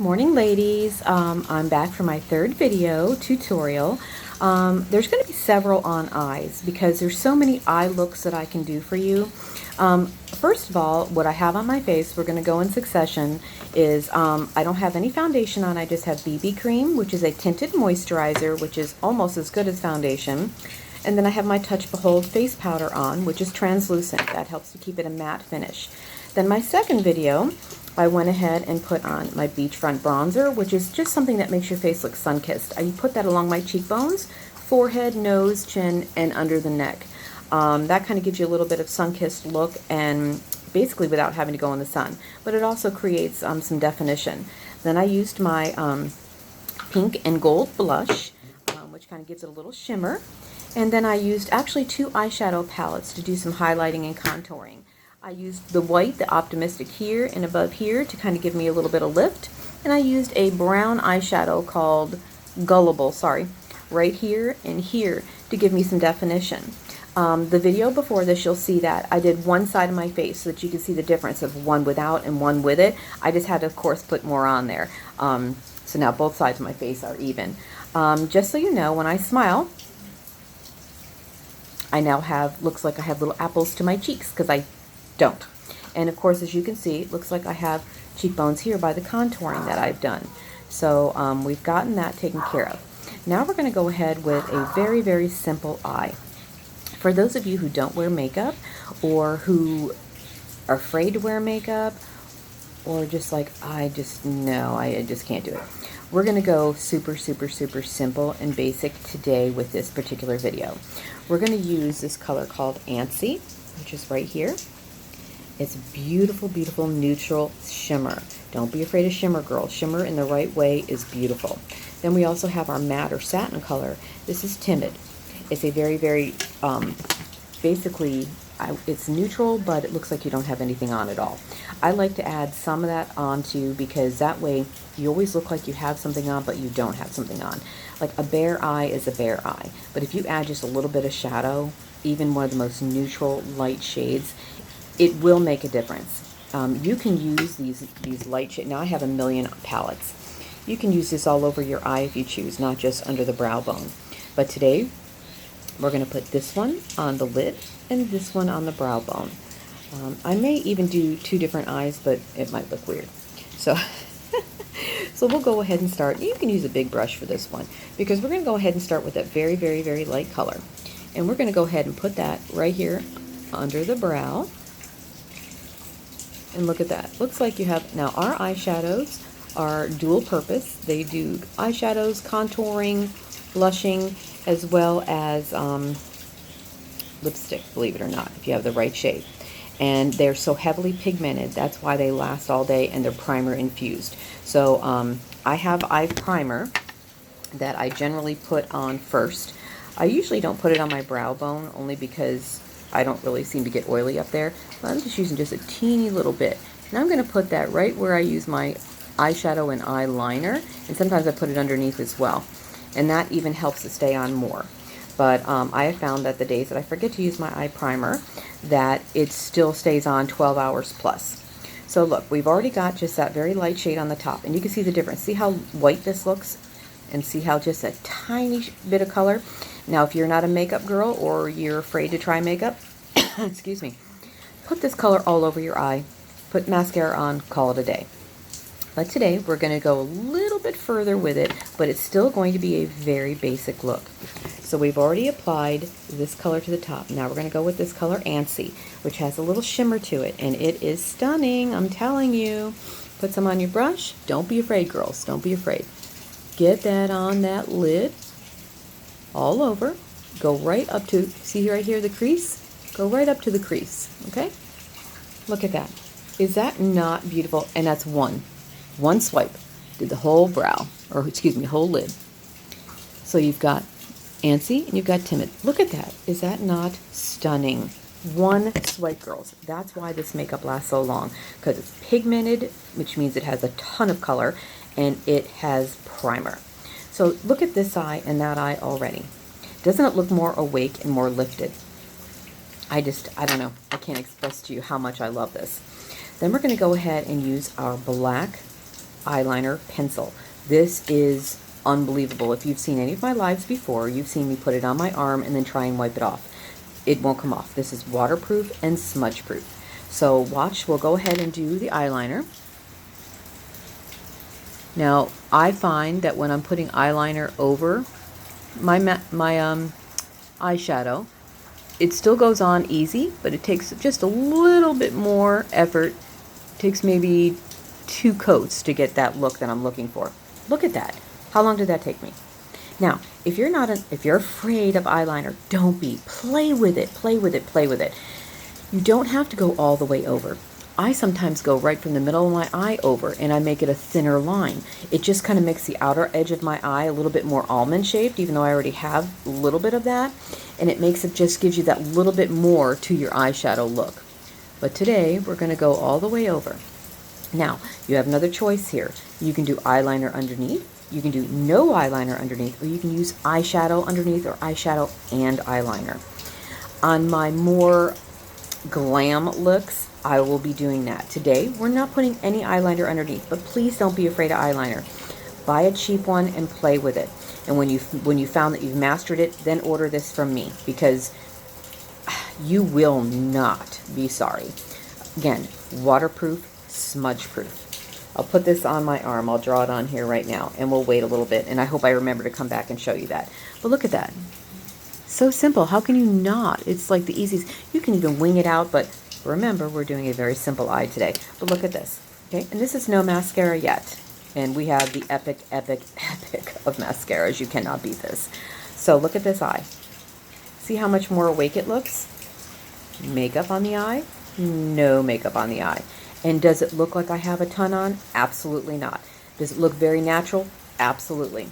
Morning ladies, I'm back for my third video tutorial. There's going to be several on eyes because there's so many eye looks that I can do for you. First of all, what I have on my face, we're going to go in succession, is I don't have any foundation on. I just have BB cream, which is a tinted moisturizer, which is almost as good as foundation. And then I have my Touch Behold face powder on, which is translucent. That helps to keep it a matte finish. Then my second video, I went ahead and put on my beachfront bronzer, which is just something that makes your face look sun-kissed. I put that along my cheekbones, forehead, nose, chin, and under the neck. That kind of gives you a little bit of sun-kissed look, and basically without having to go in the sun. But it also creates some definition. Then I used my pink and gold blush, which kind of gives it a little shimmer. And then I used actually two eyeshadow palettes to do some highlighting and contouring. I used the white, the Optimistic here and above here to kind of give me a little bit of lift. And I used a brown eyeshadow called Gullible, right here and here to give me some definition. The video before this, you'll see that I did one side of my face so that you can see the difference of one without and one with it. I just had to, of course, put more on there. So now both sides of my face are even. Just so you know, when I smile, I now have, looks like I have little apples to my cheeks because I don't. And of course, as you can see, it looks like I have cheekbones here by the contouring that I've done. So we've gotten that taken care of. Now we're going to go ahead with a very, very simple eye. For those of you who don't wear makeup or who are afraid to wear makeup or just like, I just can't do it. We're going to go super, super, super simple and basic today with this particular video. We're going to use this color called Antsy, which is right here. It's beautiful, beautiful neutral shimmer. Don't be afraid of shimmer, girl. Shimmer in the right way is beautiful. Then we also have our matte or satin color. This is Timid. It's a very, very, basically, it's neutral, but it looks like you don't have anything on at all. I like to add some of that onto because that way you always look like you have something on, but you don't have something on. Like a bare eye is a bare eye. But if you add just a little bit of shadow, even one of the most neutral light shades, it will make a difference. You can use these light shades. Now I have a million palettes. You can use this all over your eye if you choose, not just under the brow bone. But today, we're going to put this one on the lid and this one on the brow bone. I may even do two different eyes, but it might look weird. So, so we'll go ahead and start. You can use a big brush for this one because we're going to go ahead and start with that very, very, very light color. And we're going to go ahead and put that right here under the brow. And look at that. Looks like you have, now our eyeshadows are dual purpose. They do eyeshadows, contouring, blushing, as well as lipstick, believe it or not, if you have the right shade. And they're so heavily pigmented, that's why they last all day, and they're primer infused. So I have eye primer that I generally put on first. I usually don't put it on my brow bone, only because I don't really seem to get oily up there. But I'm just using just a teeny little bit. And I'm going to put that right where I use my eyeshadow and eyeliner, and sometimes I put it underneath as well. And that even helps it stay on more. But I have found that the days that I forget to use my eye primer, that it still stays on 12 hours plus. So look, we've already got just that very light shade on the top, and you can see the difference. See how white this looks? And see how just a tiny bit of color? Now, if you're not a makeup girl or you're afraid to try makeup, excuse me, put this color all over your eye, put mascara on, call it a day. But today, we're going to go a little bit further with it, but it's still going to be a very basic look. So we've already applied this color to the top. Now we're going to go with this color Antsy, which has a little shimmer to it, and it is stunning, I'm telling you. Put some on your brush. Don't be afraid, girls. Don't be afraid. Get that on that lid all over. Go right up to, see right here, the crease? Go right up to the crease, okay? Look at that. Is that not beautiful? And that's one swipe. Did the whole brow, or excuse me, whole lid. So you've got Antsy and you've got Timid. Look at that. Is that not stunning? One swipe, girls. That's why this makeup lasts so long, because it's pigmented, which means it has a ton of color, and it has primer. So look at this eye and that eye already. Doesn't it look more awake and more lifted? I don't know. I can't express to you how much I love this. Then we're going to go ahead and use our black eyeliner pencil. This is unbelievable. If you've seen any of my lives before, you've seen me put it on my arm and then try and wipe it off. It won't come off. This is waterproof and smudge proof. So watch, we'll go ahead and do the eyeliner. Now, I find that when I'm putting eyeliner over my eyeshadow, it still goes on easy, but it takes just a little bit more effort. It takes maybe 2 coats to get that look that I'm looking for. Look at that. How long did that take me? Now, if you're afraid of eyeliner, don't be. Play with it, play with it, play with it. You don't have to go all the way over. I sometimes go right from the middle of my eye over, and I make it a thinner line. It just kind of makes the outer edge of my eye a little bit more almond shaped, even though I already have a little bit of that. And it makes it, just gives you that little bit more to your eyeshadow look. But today, we're going to go all the way over. Now, you have another choice here. You can do eyeliner underneath, you can do no eyeliner underneath, or you can use eyeshadow underneath, or eyeshadow and eyeliner. On my more glam looks, I will be doing that. Today, we're not putting any eyeliner underneath, but please don't be afraid of eyeliner. Buy a cheap one and play with it. And when you found that you've mastered it, then order this from me, because you will not be sorry. Again, waterproof, smudge proof. I'll put this on my arm. I'll draw it on here right now, and we'll wait a little bit, and I hope I remember to come back and show you that. But look at that. So simple. How can you not? It's like the easiest. You can even wing it out, but remember, we're doing a very simple eye today. But look at this. Okay, and this is no mascara yet. And we have the epic, epic, epic of mascaras. You cannot beat this. So look at this eye. See how much more awake it looks? Makeup on the eye? No makeup on the eye. And does it look like I have a ton on? Absolutely not. Does it look very natural? Absolutely.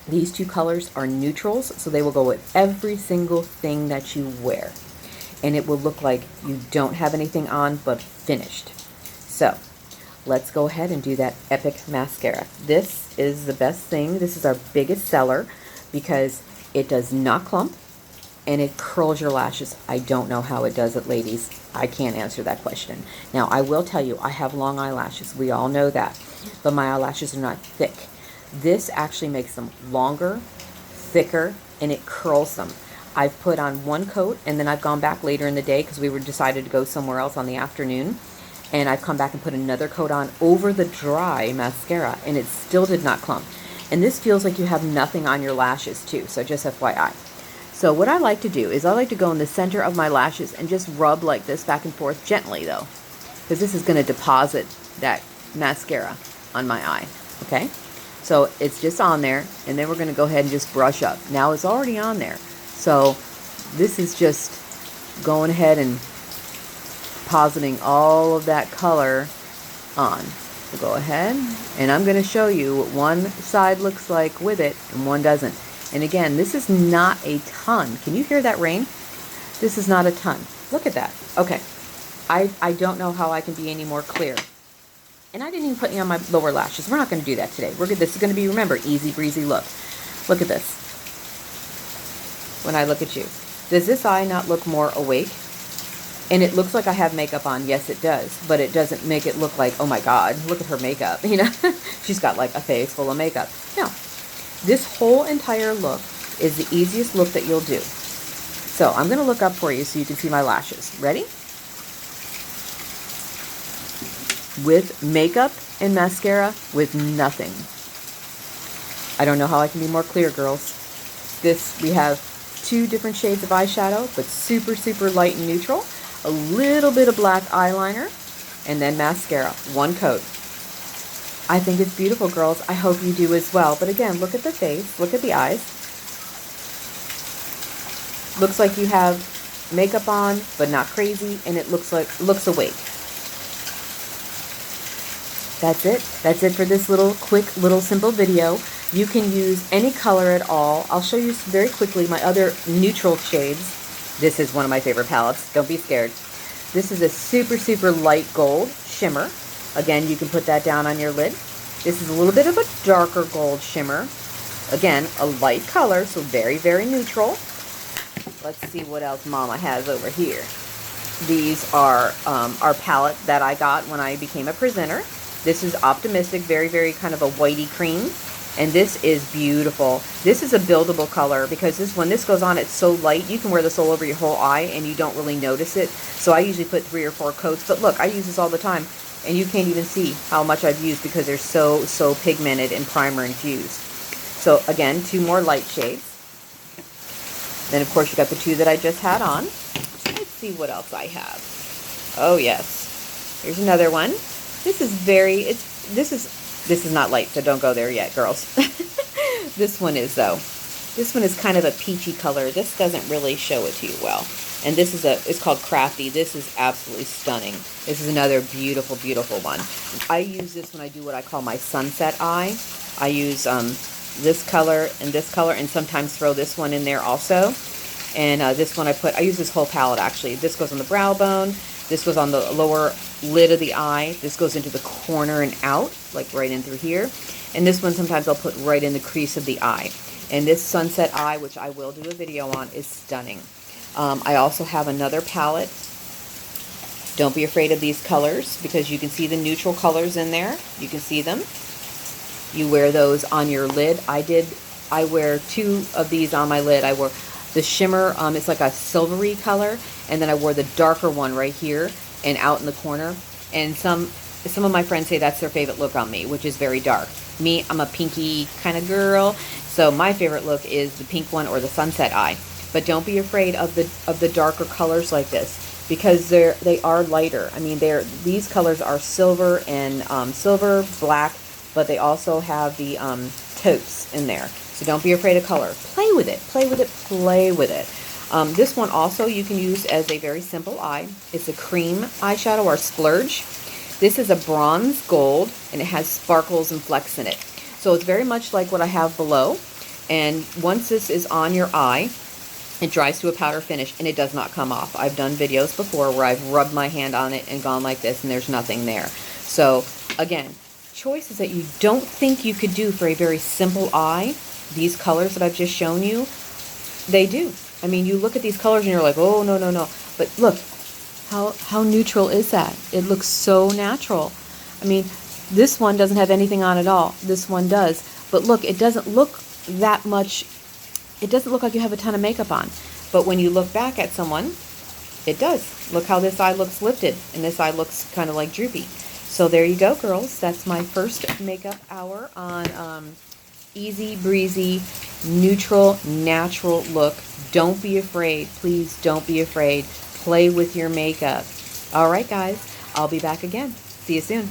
These 2 colors are neutrals, so they will go with every single thing that you wear. And it will look like you don't have anything on but finished. So, let's go ahead and do that epic mascara. This is the best thing. This is our biggest seller because it does not clump and it curls your lashes. I don't know how it does it, ladies. I can't answer that question. Now, I will tell you, I have long eyelashes. We all know that. But my eyelashes are not thick. This actually makes them longer, thicker, and it curls them. I've put on 1 coat, and then I've gone back later in the day because we were decided to go somewhere else on the afternoon. And I've come back and put another coat on over the dry mascara, and it still did not clump. And this feels like you have nothing on your lashes too, so just FYI. So what I like to do is I like to go in the center of my lashes and just rub like this back and forth gently though, because this is going to deposit that mascara on my eye, okay? So it's just on there, and then we're going to go ahead and just brush up. Now it's already on there, so this is just going ahead and depositing all of that color on. We'll go ahead, and I'm going to show you what one side looks like with it and one doesn't. And again, this is not a ton. Can you hear that rain? This is not a ton. Look at that. Okay. I don't know how I can be any more clear. And I didn't even put any on my lower lashes. We're not going to do that today. This is going to be, remember, easy breezy look. Look at this. When I look at you. Does this eye not look more awake? And it looks like I have makeup on. Yes, it does. But it doesn't make it look like, oh my God, look at her makeup. You know, she's got like a face full of makeup. No. This whole entire look is the easiest look that you'll do. So I'm going to look up for you so you can see my lashes. Ready? With makeup and mascara, with nothing. I don't know how I can be more clear, girls. We have 2 different shades of eyeshadow, but super, super light and neutral. A little bit of black eyeliner, and then mascara. 1 coat. I think it's beautiful, girls. I hope you do as well. But again, look at the face. Look at the eyes. Looks like you have makeup on, but not crazy, and it looks awake. That's it. That's it for this quick, simple video. You can use any color at all. I'll show you very quickly my other neutral shades. This is one of my favorite palettes. Don't be scared. This is a super, super light gold shimmer. Again, you can put that down on your lid. This is a little bit of a darker gold shimmer. Again, a light color, so very, very neutral. Let's see what else Mama has over here. These are our palette that I got when I became a presenter. This is Optimistic, very, very kind of a whitey cream. And this is beautiful. This is a buildable color because when this goes on, it's so light. You can wear this all over your whole eye and you don't really notice it. So I usually put 3 or 4 coats. But look, I use this all the time. And you can't even see how much I've used because they're so pigmented and primer infused. So again, 2 more light shades. Then of course you got the 2 that I just had on. Let's see what else I have. Oh yes. Here's another one. This is this is not light, so don't go there yet, girls. This one is, though. This one is kind of a peachy color. This doesn't really show it to you well. And this is it's called Crafty. This is absolutely stunning. This is another beautiful, beautiful one. I use this when I do what I call my sunset eye. I use this color, and sometimes throw this one in there also. And this one I use this whole palette, actually. This goes on the brow bone. This goes on the lower lid of the eye. This goes into the corner and out, like right in through here. And this one sometimes I'll put right in the crease of the eye. And this Sunset Eye, which I will do a video on, is stunning. I also have another palette. Don't be afraid of these colors because you can see the neutral colors in there. You can see them. You wear those on your lid. I wear 2 of these on my lid. I wore the shimmer, it's like a silvery color, and then I wore the darker one right here and out in the corner. And some of my friends say that's their favorite look on me, which is very dark. Me, I'm a pinky kind of girl, so my favorite look is the pink one or the Sunset Eye. But don't be afraid of the darker colors like this because they are lighter. I mean, these colors are silver and silver, black, but they also have the taupe in there. So don't be afraid of color. Play with it, play with it, play with it. This one also you can use as a very simple eye. It's a cream eyeshadow or splurge. This is a bronze gold and it has sparkles and flecks in it. So it's very much like what I have below. And once this is on your eye, it dries to a powder finish and it does not come off. I've done videos before where I've rubbed my hand on it and gone like this and there's nothing there. So again, choices that you don't think you could do for a very simple eye. These colors that I've just shown you, they do. I mean, you look at these colors and you're like, oh, no, no, no. But look, how neutral is that? It looks so natural. I mean, this one doesn't have anything on at all. This one does. But look, it doesn't look that much. It doesn't look like you have a ton of makeup on. But when you look back at someone, it does. Look how this eye looks lifted and this eye looks kind of like droopy. So there you go, girls. That's my first makeup hour on easy breezy, neutral, natural look. Don't be afraid. Please don't be afraid. Play with your makeup. All right, guys. I'll be back again. See you soon.